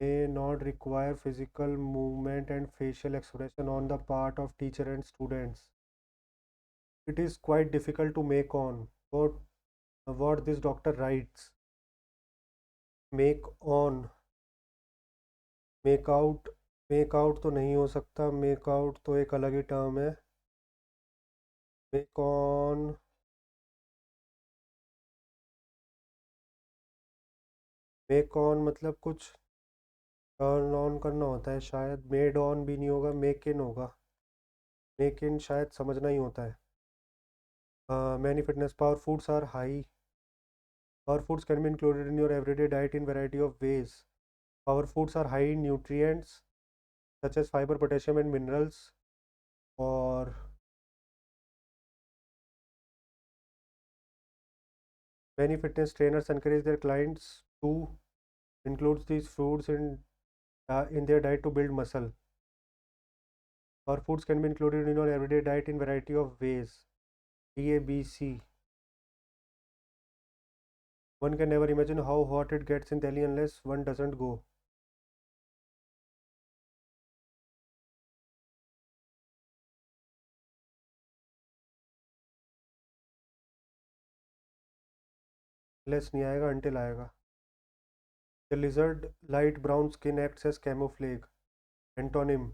may not require physical movement and facial expression on the part of teacher and students. It is quite difficult to make on what this doctor writes. Make on, make out, make out तो नहीं हो सकता, make out तो एक अलग ही term है. make on make on मतलब कुछ टर्न ऑन करना होता है शायद. मेड ऑन भी नहीं होगा, मेक इन होगा. मेक इन शायद समझना ही होता है. Many fitness power foods can be included in your everyday diet in variety of ways. Power foods are high in nutrients such as fiber, potassium and minerals. Or many fitness trainers encourage their clients to include these foods in their diet to build muscle. Power foods can be included in your everyday diet in variety of ways. DABC. One can never imagine how hot it gets in Delhi unless one doesn't go. Less नहीं आएगा, until आएगा. The lizard light brown skin acts as camouflage. Antonym: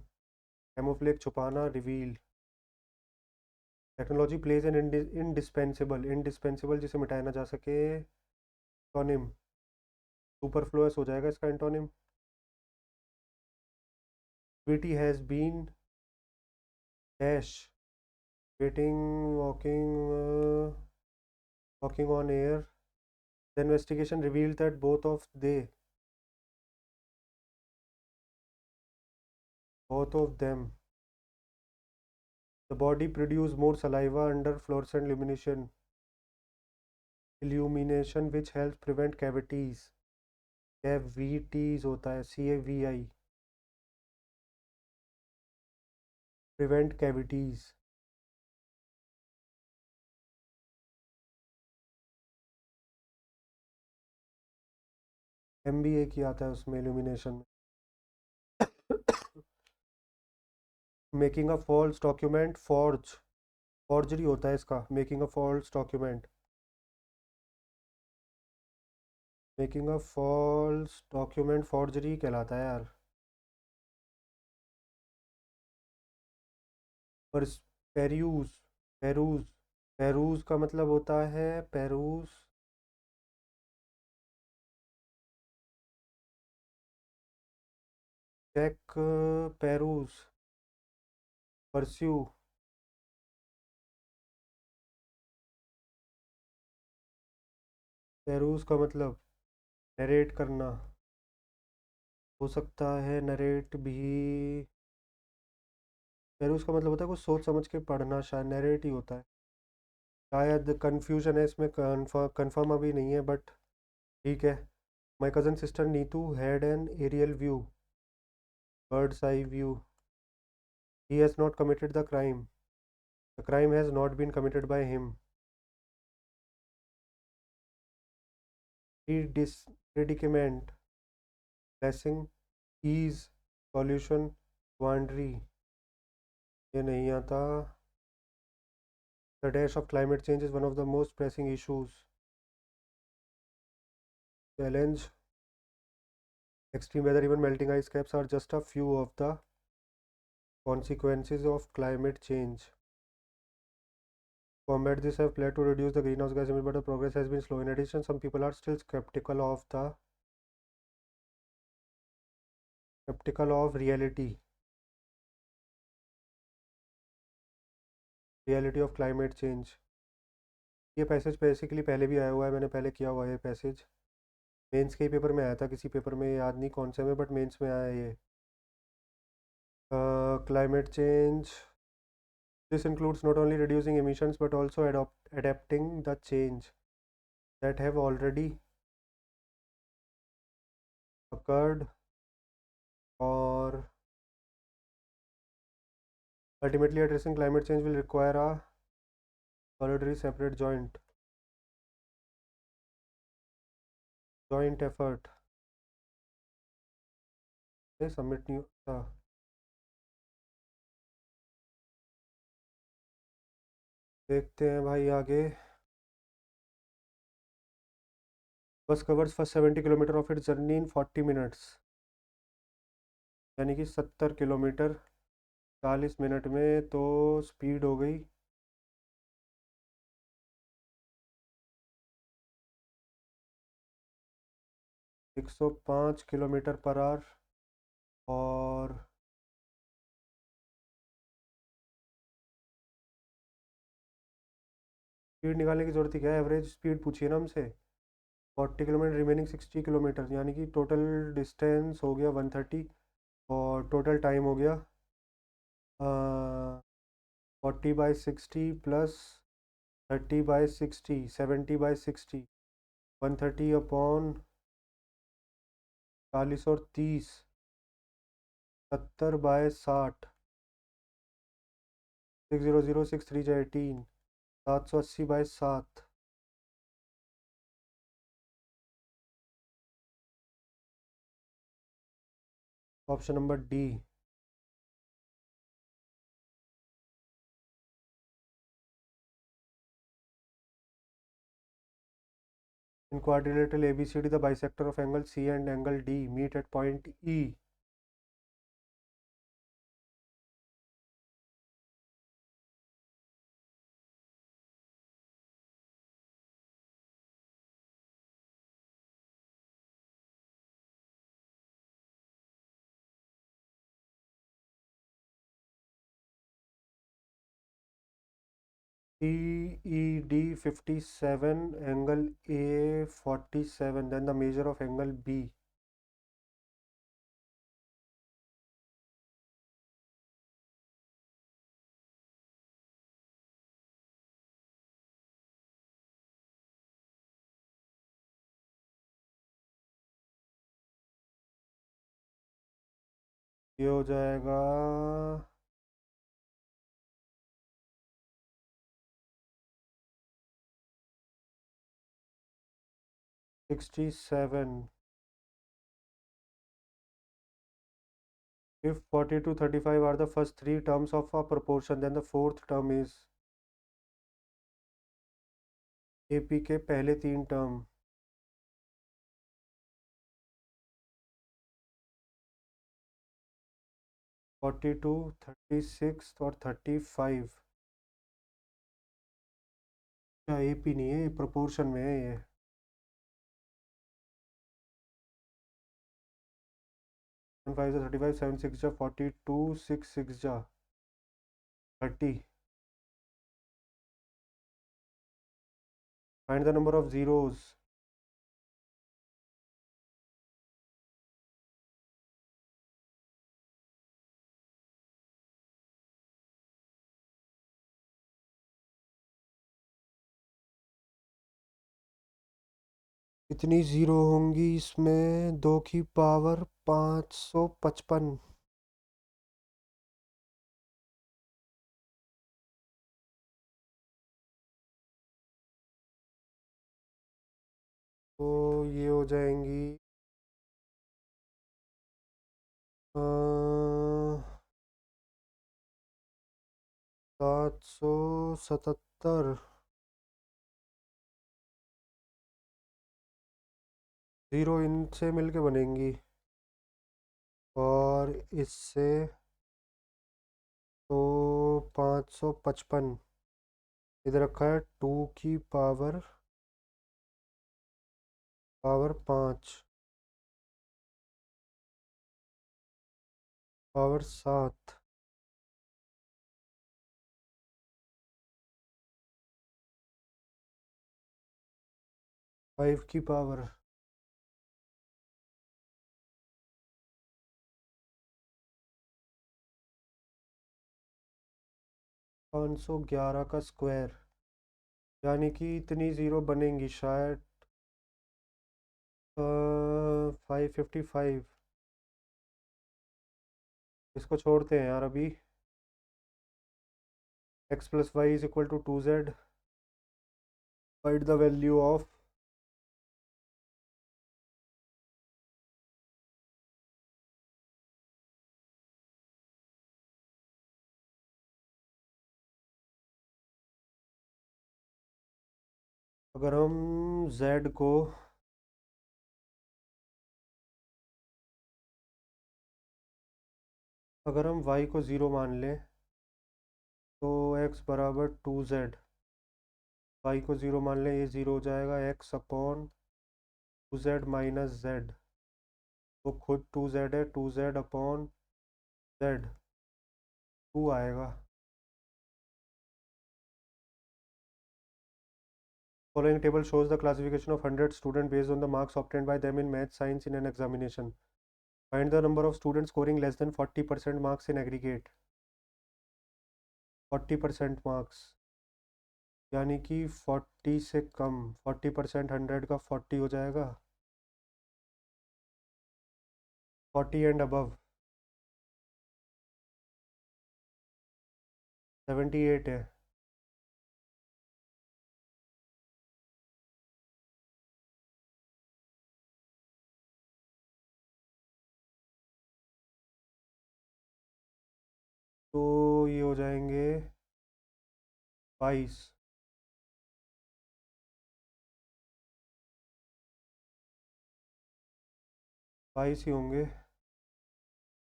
camouflage छुपाना, reveal. Technology plays an indispensable जिसे मिटाया ना जा सके. Antonym: superfluous हो जाएगा इसका antonym. Tweety has been dash waiting walking on air. The investigation revealed that both of them, the body produce more saliva under fluorescent illumination which helps prevent cavities. cavities होता है CAVI, prevent cavities. MBA किया था उसमें illumination में. Making a false document forgery होता है इसका. Making a false document forgery कहलाता है यार. पर पेरूज पेरूज पेरूज का मतलब होता है peruse. Check peruse. Pursue peruse का मतलब नरेट करना हो सकता है. नरेट भी पेरूज का मतलब होता है कुछ सोच समझ के पढ़ना. शायद नरेट ही होता है. शायद कन्फ्यूजन है इसमें, कन्फर्म अभी नहीं है बट ठीक है. My cousin sister Neetu had an aerial view, bird's eye view. He has not committed the crime. The crime has not been committed by him. Predicament, blessing, ease, solution, quandary. ये नहीं आता. The dash of climate change is one of the most pressing issues. Challenge, extreme weather, even melting ice caps are just a few of the consequences of climate change. Combat this have led to reduce the greenhouse gas emission, but the progress has been slow. In addition, some people are still skeptical of reality of climate change. ये passage basically पहले भी आया हुआ है, मैंने पहले किया हुआ है ये पैसेज. मेंस के पेपर में आया था, किसी पेपर में याद नहीं कौन से में, बट मेंस में आया ये. Climate change, this includes not only reducing emissions but also adapting the change that have already occurred, or ultimately addressing climate change will require a सॉलिडरी separate joint, joint effort. ये submit नहीं होता। देखते हैं भाई आगे। बस covers first 70 kilometre of its journey in 40 minutes, यानी कि 70 किलोमीटर 40 मिनट में। तो स्पीड हो गई 105 किलोमीटर पर आवर। और स्पीड निकालने की जरूरत ही क्या है, एवरेज स्पीड पूछिए ना हमसे। 40 किलोमीटर रिमेनिंग 60 किलोमीटर, यानी कि टोटल डिस्टेंस हो गया 130। और टोटल टाइम हो गया 40/60 प्लस 30/60, 70/60, 130/40 और 30, 70/60, 600, 6 3 18, 780/7। Option number D. In quadrilateral ABCD, the bisector of angle C and angle D meet at point E. CED 57, angle A 47, then the measure of angle B. ये हो जाएगा 67। If 42, 35 are the first three terms of a proportion, then the fourth term is AP के पहले तीन term. 42, 36 और 35। क्या AP नहीं है, ये प्रोपोर्शन में है ये। 5 जा 35, 7 6 जा 42, 6 6 जा 30। Find the number of zeros। कितनी ज़ीरो होंगी इसमें, 2 की पावर 555। तो ये हो जाएंगी 777। ज़ीरो इनसे मिलके बनेंगी और इससे तो 555। इधर रखा है 2 की पावर 5, पावर 7। 5 की पावर 511 का स्क्वायर, यानी कि इतनी ज़ीरो बनेंगी शायद 555। इसको छोड़ते हैं यार अभी। x + y = 2z, find the value of अगर हम z को अगर हम y को 0 मान लें तो x बराबर 2z, y को 0 मान लें, ये 0 हो जाएगा, x upon 2z minus z, वो खुद 2z है, 2z अपॉन z 2 आएगा। Following table shows the classification of 100 students based on the marks obtained by them in math science in an examination. Find the number of students scoring less than 40% marks in aggregate. 40% marks यानी कि 40 से कम, 40% 100 का 40 हो जाएगा, 40 and above 78 है। तो ये हो जाएंगे 22, 22 ही होंगे।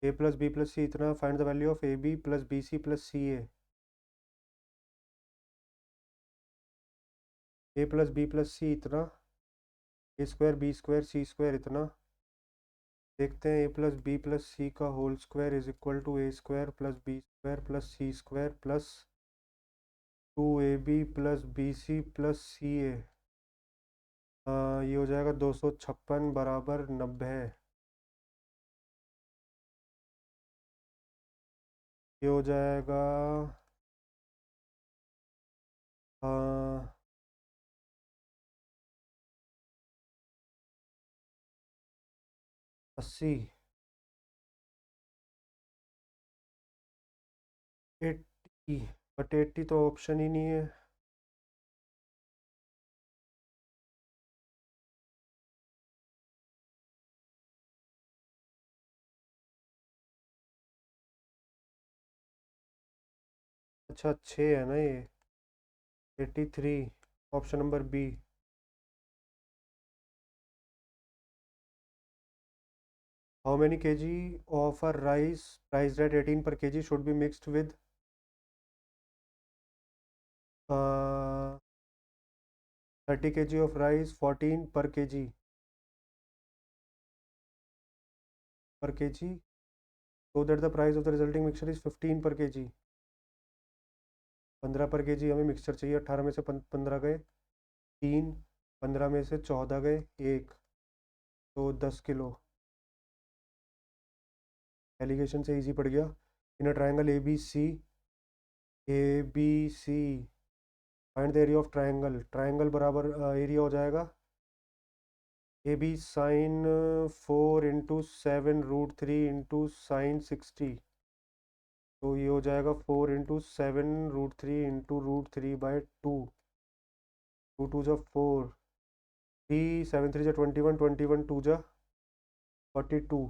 A plus B plus C इतना, find the value of A B plus B C plus C A plus B plus C इतना, A square B square C square इतना। देखते हैं, A plus B plus C का whole square is equal to A square plus B square plus C square plus 2ab plus B C plus C A. ये हो जाएगा 256 बराबर 90। ये हो जाएगा 80, 80, बट 80 तो ऑप्शन ही नहीं है। अच्छा 6 है ना ये, 83, option number B. How many kg of a rice priced at 18 per kg should be mixed with 30 kg of rice 14 per kg so that the price of the resulting mixture is 15 per kg। 15 पर kg हमें mixture चाहिए, 18 में से 15 गए 3, 15 में से 14 गए 1, तो 10 किलो। एलिगेशन से इजी पड़ गया। In a triangle A B C find the area of triangle. Triangle बराबर एरिया हो जाएगा A B sine 4 × 7√3 into sine 60। तो ये हो जाएगा 4 × 7√3 इंटू √3/2, 2 2 4, 3 7 3 21, 21 2 42।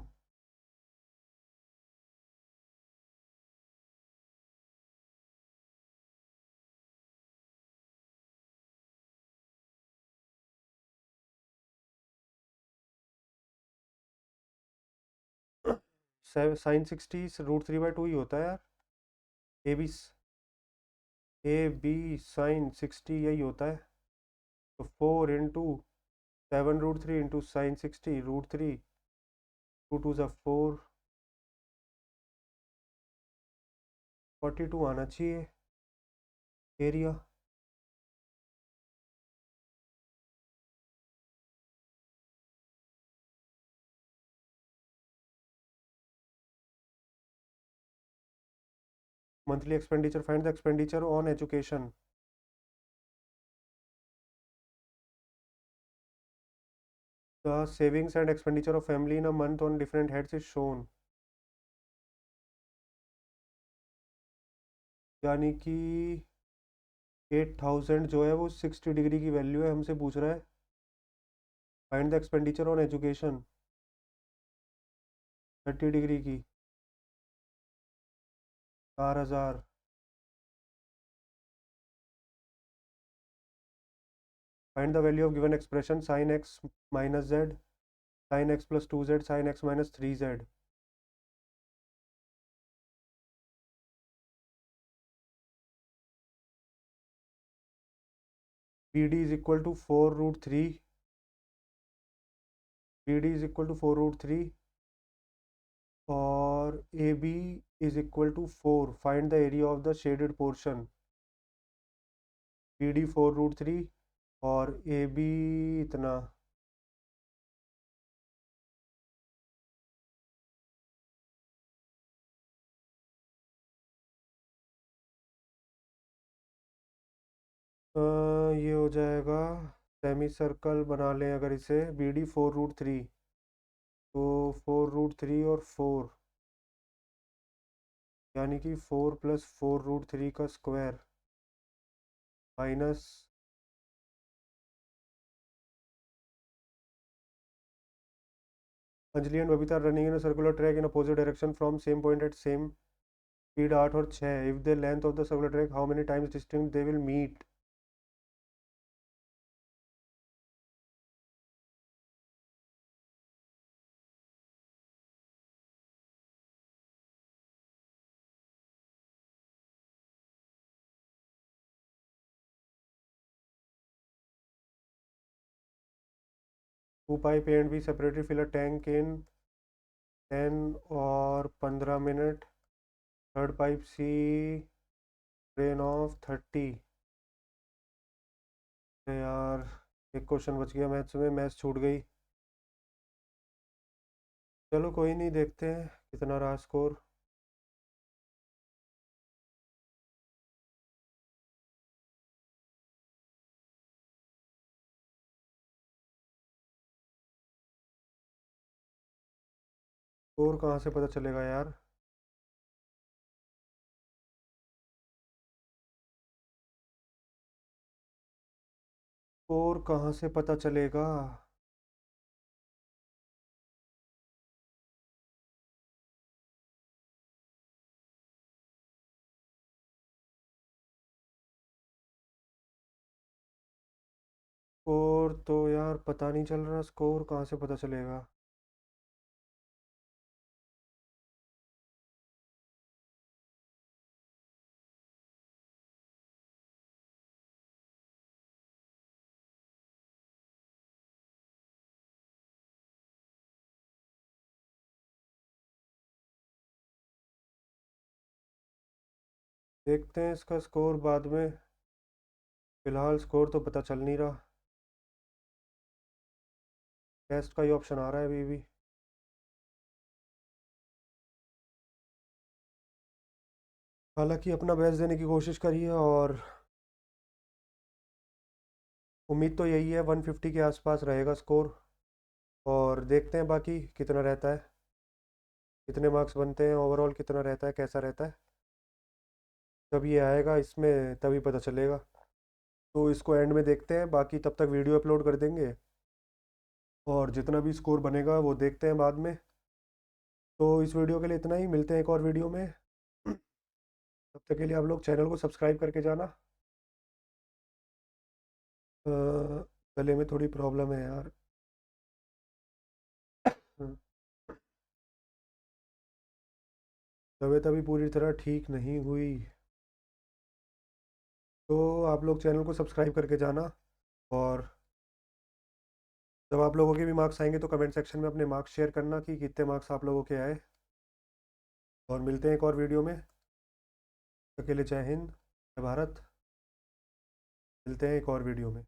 साइन 60 √3/2 ही होता है यार। ए बी साइन 60 यही होता है। तो 4 × 7√3 इंटू साइन 60 √3, 2 2 4, 42 आना चाहिए area. Monthly expenditure, find the expenditure on education. The savings and expenditure of family in a month on different heads is shown. यानी कि 8000 जो है वो 60 डिग्री की वैल्यू है, हमसे पूछ रहा है find the expenditure on education 30 degree की 4000। Find the value of given expression sine X minus Z sine X plus 2z sine X minus 3z। B D is equal to 4√3 B D is equal to 4√3 और A B is equal to 4। Find the area of the shaded portion. B D 4√3 और A B इतना। ये हो जाएगा, semi circle बना लें अगर इसे, बी डी 4√3 तो 4√3 और 4 यानी कि 4 प्लस 4√3 का square minus Anjali and Babita running in a circular track in opposite direction from same point at same speed 8 और 6। If the length of the circular track how many times distinct they will meet. Two pipe A and B separately fill a tank in 10 और 15 minute. Third pipe C drain off 30। यार एक question बच गया maths में, maths छूट गई। चलो कोई नहीं, देखते हैं कितना रहा स्कोर। स्कोर कहाँ से पता चलेगा यार? स्कोर कहाँ से पता चलेगा? स्कोर तो यार पता नहीं चल रहा, स्कोर कहाँ से पता चलेगा? देखते हैं इसका स्कोर बाद में, फिलहाल स्कोर तो पता चल नहीं रहा। टेस्ट का ही ऑप्शन आ रहा है अभी भी। हालांकि अपना बेस्ट देने की कोशिश करिए और उम्मीद तो यही है 150 के आसपास रहेगा स्कोर। और देखते हैं बाकी कितना रहता है, कितने मार्क्स बनते हैं, ओवरऑल कितना रहता है, कैसा रहता है। जब ये आएगा इसमें तभी पता चलेगा। तो इसको एंड में देखते हैं, बाकी तब तक वीडियो अपलोड कर देंगे और जितना भी स्कोर बनेगा वो देखते हैं बाद में। तो इस वीडियो के लिए इतना ही, मिलते हैं एक और वीडियो में। तब तक के लिए आप लोग चैनल को सब्सक्राइब करके जाना। अ, गले में थोड़ी प्रॉब्लम है यार। तबीयत अभी पूरी तरह ठीक नहीं हुई। तो आप लोग चैनल को सब्सक्राइब करके जाना। और जब आप लोगों के भी मार्क्स आएंगे तो कमेंट सेक्शन में अपने मार्क्स शेयर करना कि कितने मार्क्स आप लोगों के आए। और मिलते हैं एक और वीडियो में। अकेले जय हिंद, जय भारत। मिलते हैं एक और वीडियो में।